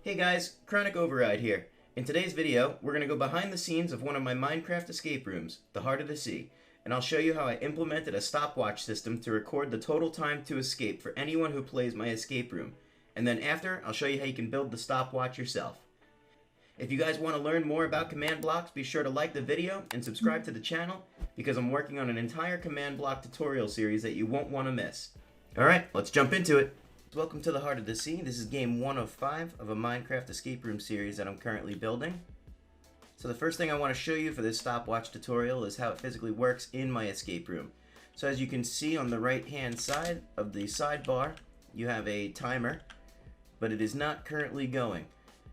Hey guys, Chronic Override here. In today's video, we're going to go behind the scenes of one of my Minecraft escape rooms, the Heart of the Sea, and I'll show you how I implemented a stopwatch system to record the total time to escape for anyone who plays my escape room. And then after, I'll show you how you can build the stopwatch yourself. If you guys want to learn more about command blocks, be sure to like the video and subscribe to the channel because I'm working on an entire command block tutorial series that you won't want to miss. Alright, let's jump into it. Welcome to the Heart of the Sea. This is game 1 of 5 of a Minecraft escape room series that I'm currently building. So the first thing I want to show you for this stopwatch tutorial is how it physically works in my escape room. So as you can see on the right hand side of the sidebar, you have a timer, but it is not currently going.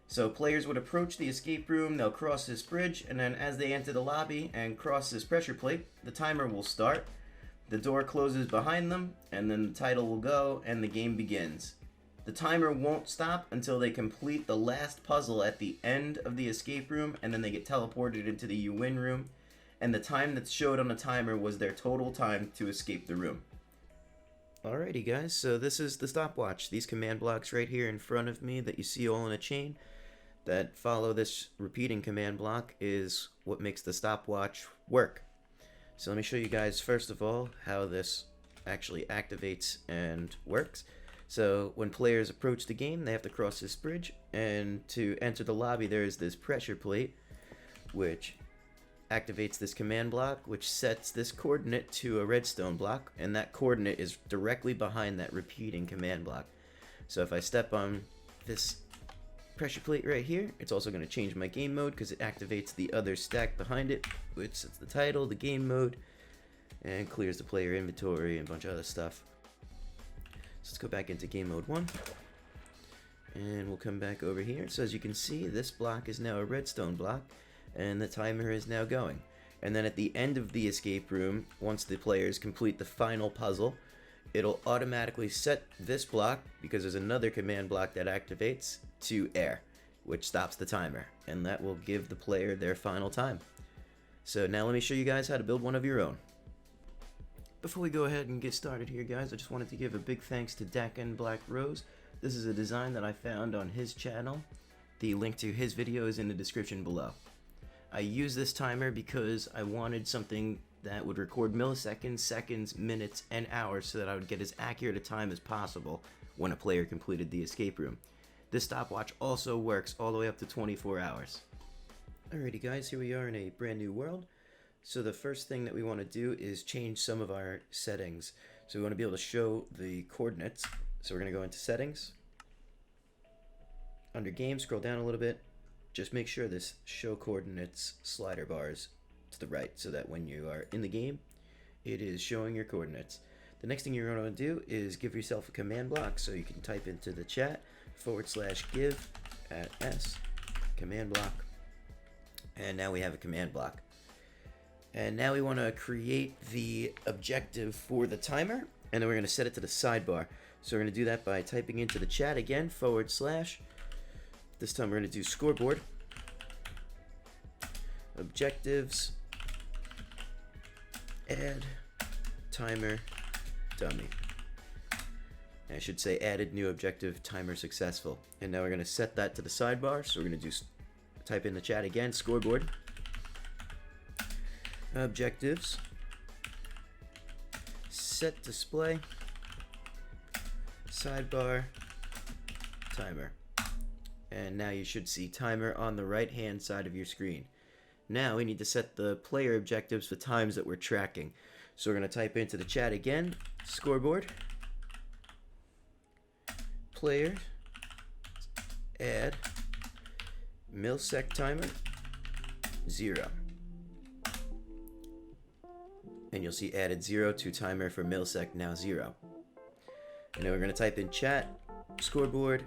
So players would approach the escape room, they'll cross this bridge, and then as they enter the lobby and cross this pressure plate, the timer will start. The door closes behind them, and then the title will go, and the game begins. The timer won't stop until they complete the last puzzle at the end of the escape room, and then they get teleported into the You Win room, and the time that's showed on the timer was their total time to escape the room. Alrighty guys, so this is the stopwatch. These command blocks right here in front of me that you see all in a chain that follow this repeating command block is what makes the stopwatch work. So let me show you guys first of all how this actually activates and works. So when players approach the game, they have to cross this bridge, and to enter the lobby there is this pressure plate which activates this command block, which sets this coordinate to a redstone block, and that coordinate is directly behind that repeating command block. So if I step on this pressure plate right here, it's also going to change my game mode because it activates the other stack behind it, which sets the title, the game mode, and clears the player inventory and a bunch of other stuff. So let's go back into game mode 1, and we'll come back over here. So as you can see, this block is now a redstone block, and the timer is now going. And then at the end of the escape room, once the players complete the final puzzle, it'll automatically set this block, because there's another command block that activates, to air, which stops the timer, and that will give the player their final time. So now let me show you guys how to build one of your own. Before we go ahead and get started here guys, I just wanted to give a big thanks to Dak and Black Rose. This is a design that I found on his channel. The link to his video is in the description below. I use this timer because I wanted something that would record milliseconds, seconds, minutes, and hours so that I would get as accurate a time as possible when a player completed the escape room. This stopwatch also works all the way up to 24 hours. Alrighty guys, here we are in a brand new world. So the first thing that we want to do is change some of our settings. So we want to be able to show the coordinates. So we're going to go into settings. Under game, scroll down a little bit. Just make sure this show coordinates slider bar is to the right so that when you are in the game, it is showing your coordinates. The next thing you're going to do is give yourself a command block, so you can type into the chat /give @s command block, and now we have a command block. And now we want to create the objective for the timer, and then we're going to set it to the sidebar. So we're going to do that by typing into the chat again /. This time we're going to do scoreboard objectives add timer dummy. I should say added new objective, timer successful. And now we're going to set that to the sidebar. So we're going to do type in the chat again scoreboard objectives set display sidebar timer. And now you should see timer on the right hand side of your screen. Now we need to set the player objectives for times that we're tracking. So we're going to type into the chat again scoreboard player add milsec timer 0, and you'll see added 0 to timer for milsec now 0. And then we're going to type in chat scoreboard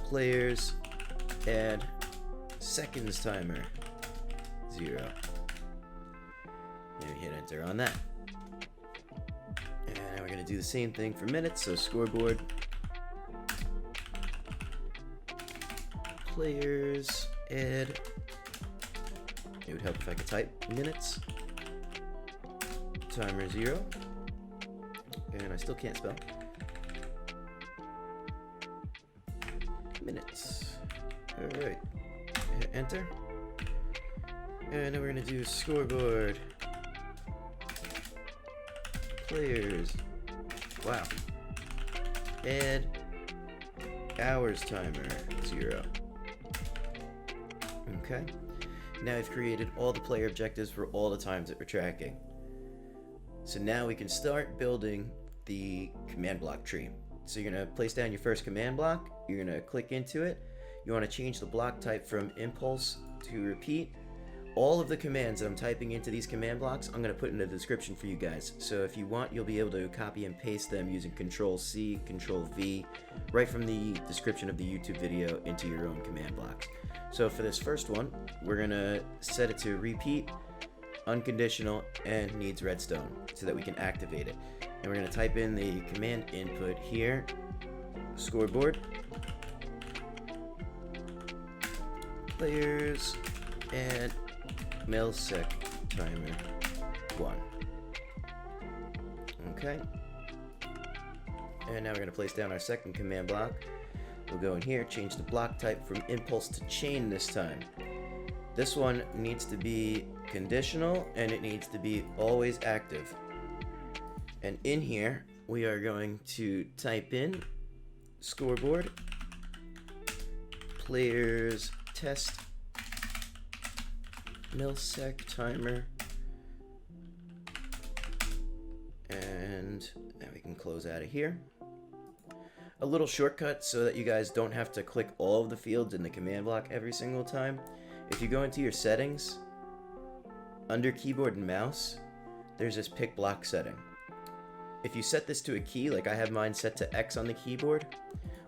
players add seconds timer 0, and we hit enter on that. And we're going to do the same thing for minutes. So scoreboard players add, it would help if I could type minutes timer 0, and I still can't spell. minutes. Alright, hit enter. And then we're gonna do scoreboard. Players. Wow. Add hours timer 0. Okay. Now I've created all the player objectives for all the times that we're tracking. So now we can start building the command block tree. So you're gonna place down your first command block, you're gonna click into it, you wanna change the block type from impulse to repeat. All of the commands that I'm typing into these command blocks, I'm gonna put in the description for you guys. So if you want, you'll be able to copy and paste them using Control-C, Control-V, right from the description of the YouTube video into your own command blocks. So for this first one, we're gonna set it to repeat, unconditional, and needs redstone so that we can activate it. And we're gonna type in the command input here, scoreboard, players, and millisec timer 1. Okay. And now we're gonna place down our second command block. We'll go in here, change the block type from impulse to chain this time. This one needs to be conditional and it needs to be always active. And in here, we are going to type in scoreboard, players, test, millisec timer, and now we can close out of here. A little shortcut so that you guys don't have to click all of the fields in the command block every single time. If you go into your settings, under keyboard and mouse, there's this pick block setting. If you set this to a key, like I have mine set to X on the keyboard,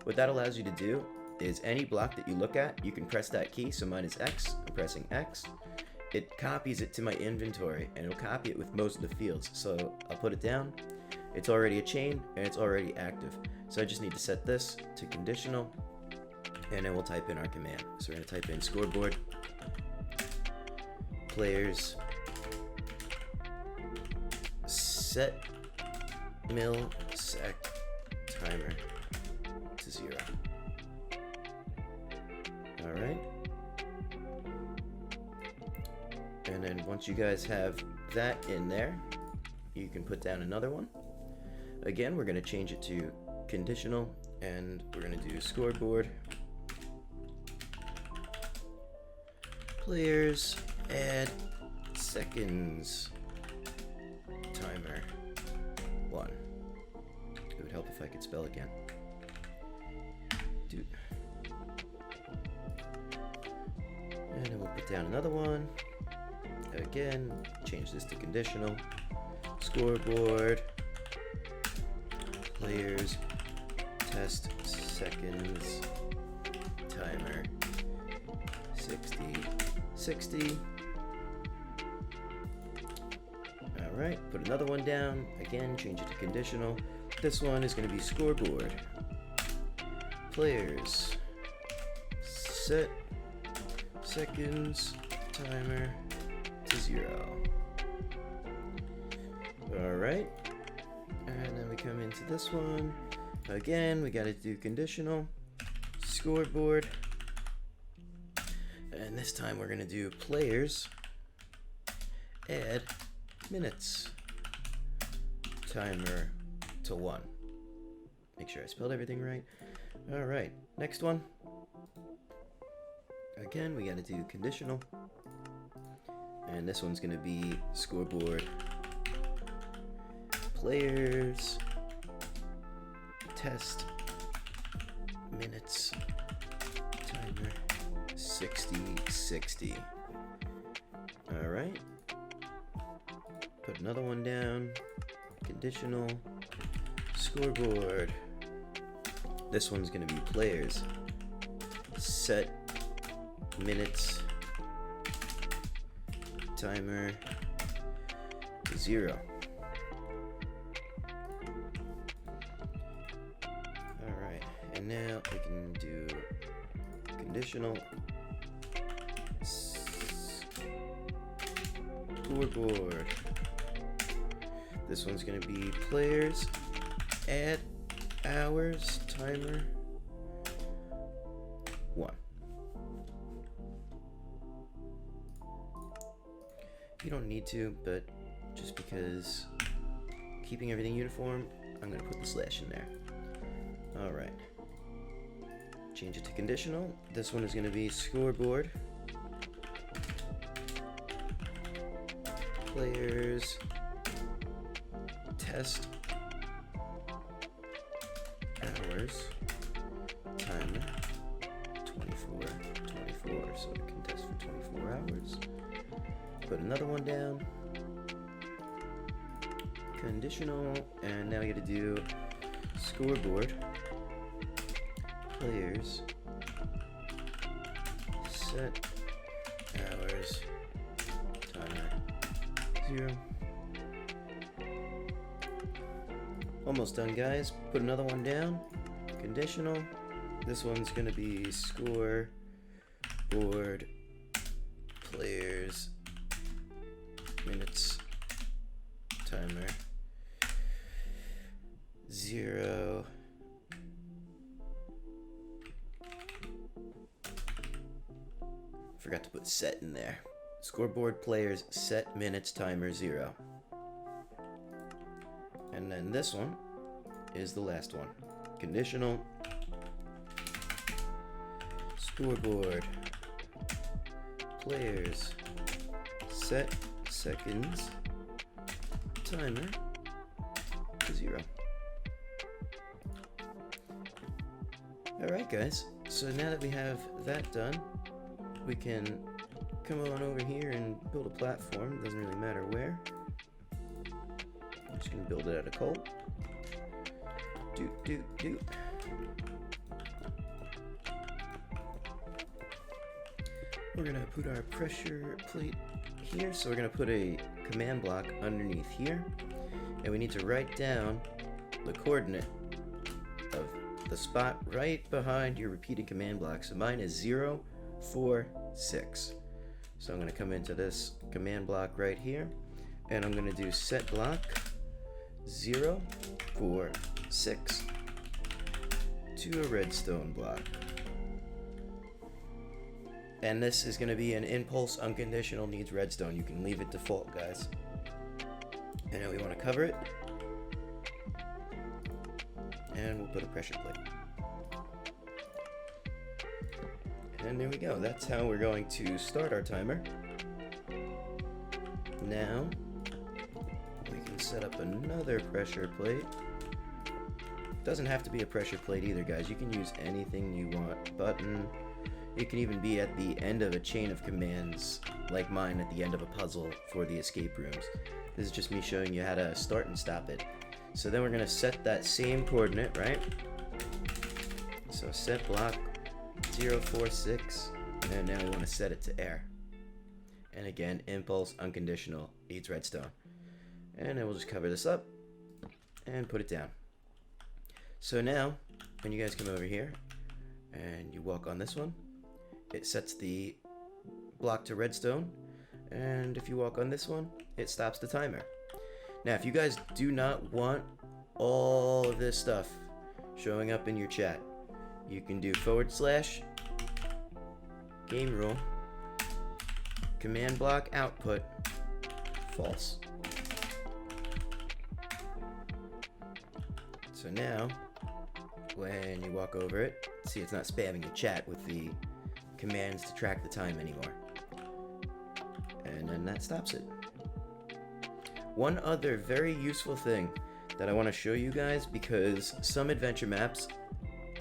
what that allows you to do is any block that you look at, you can press that key. So mine is X, I'm pressing X. It copies it to my inventory and it'll copy it with most of the fields. So I'll put it down, it's already a chain and it's already active. So I just need to set this to conditional and then we'll type in our command. So we're gonna type in scoreboard, players, set millisec timer to 0. Alright. And then once you guys have that in there, you can put down another one. Again, we're going to change it to conditional and we're going to do scoreboard, players, add seconds timer 1. It would help if I could spell again. And then we'll put down another one. Again, change this to conditional. Scoreboard, players, test, seconds, timer, 60. Alright, put another one down. Again, change it to conditional. This one is going to be scoreboard, players, set, seconds, timer to 0. Alright, and then we come into this one. Again, we got to do conditional, scoreboard, and this time we're going to do players, add minutes, timer to 1. Make sure I spelled everything right. Alright, next one. Again, we got to do conditional, and this one's going to be scoreboard, players, test, minutes, timer, 60. Alright, put another one down, conditional, scoreboard, this one's going to be players, set, minutes, timer, 0. Alright, and now we can do conditional, scoreboard. This one's going to be players, add hours, timer, 1. You don't need to, but just because keeping everything uniform, I'm going to put the slash in there. Alright. Change it to conditional. This one is going to be scoreboard. Players. Test. Hours. Timer. 24. So it can test for 24 hours. Put another one down. Conditional. And now we got to do scoreboard. Players. Set. Hours. Timer. 0. Almost done, guys. Put another one down. Conditional. This one's gonna be score board players minutes timer 0. Forgot to put set in there. Scoreboard players set minutes timer 0. And then this one is the last one. Conditional. Scoreboard. Players. Set seconds. Timer. 0. Alright guys, so now that we have that done, we can come on over here and build a platform. Doesn't really matter where. I'm just going to build it out of coal. Doot. We're going to put our pressure plate here. So we're going to put a command block underneath here. And we need to write down the coordinate of the spot right behind your repeated command block. So mine is 0, 4, 6. So I'm going to come into this command block right here. And I'm going to do set block 0, 4, 6 to a redstone block. And this is going to be an impulse unconditional needs redstone. You can leave it default, guys. And now we want to cover it. And we'll put a pressure plate. And there we go. That's how we're going to start our timer. Now, we can set up another pressure plate. Doesn't have to be a pressure plate either, guys. You can use anything you want. Button. It can even be at the end of a chain of commands, like mine at the end of a puzzle for the escape rooms. This is just me showing you how to start and stop it. So then we're going to set that same coordinate, right? So set block 0, 4, 6, and now we want to set it to air. And again, impulse unconditional needs redstone. And then we'll just cover this up and put it down. So now, when you guys come over here and you walk on this one, it sets the block to redstone, and if you walk on this one, it stops the timer. Now, if you guys do not want all of this stuff showing up in your chat, you can do / game rule command block output false. So now, when you walk over it, see it's not spamming your chat with the commands to track the time anymore. And then that stops it. One other very useful thing that I want to show you guys, because some adventure maps,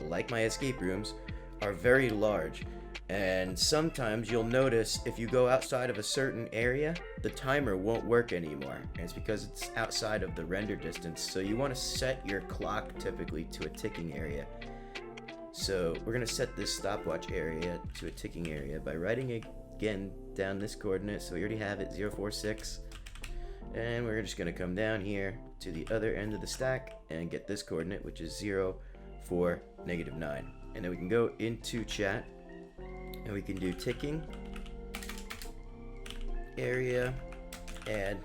like my escape rooms, are very large. And sometimes you'll notice if you go outside of a certain area, the timer won't work anymore. And it's because it's outside of the render distance. So you want to set your clock typically to a ticking area. So we're going to set this stopwatch area to a ticking area by writing again down this coordinate. So we already have it, 0, 4, 6. And we're just going to come down here to the other end of the stack and get this coordinate, which is 0, 4, -9. And then we can go into chat and we can do ticking area add,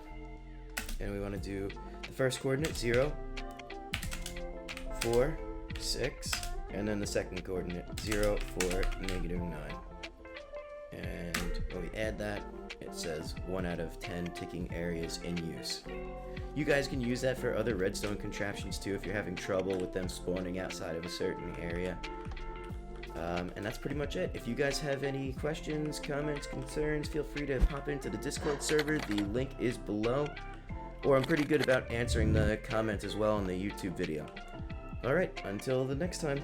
and we want to do the first coordinate 0, 4, 6, and then the second coordinate, 0, 4, negative 9. And when we add that, it says 1 out of 10 ticking areas in use. You guys can use that for other redstone contraptions too if you're having trouble with them spawning outside of a certain area. And that's pretty much it. If you guys have any questions, comments, concerns, feel free to pop into the Discord server. The link is below. Or I'm pretty good about answering the comments as well in the YouTube video. Alright, until the next time.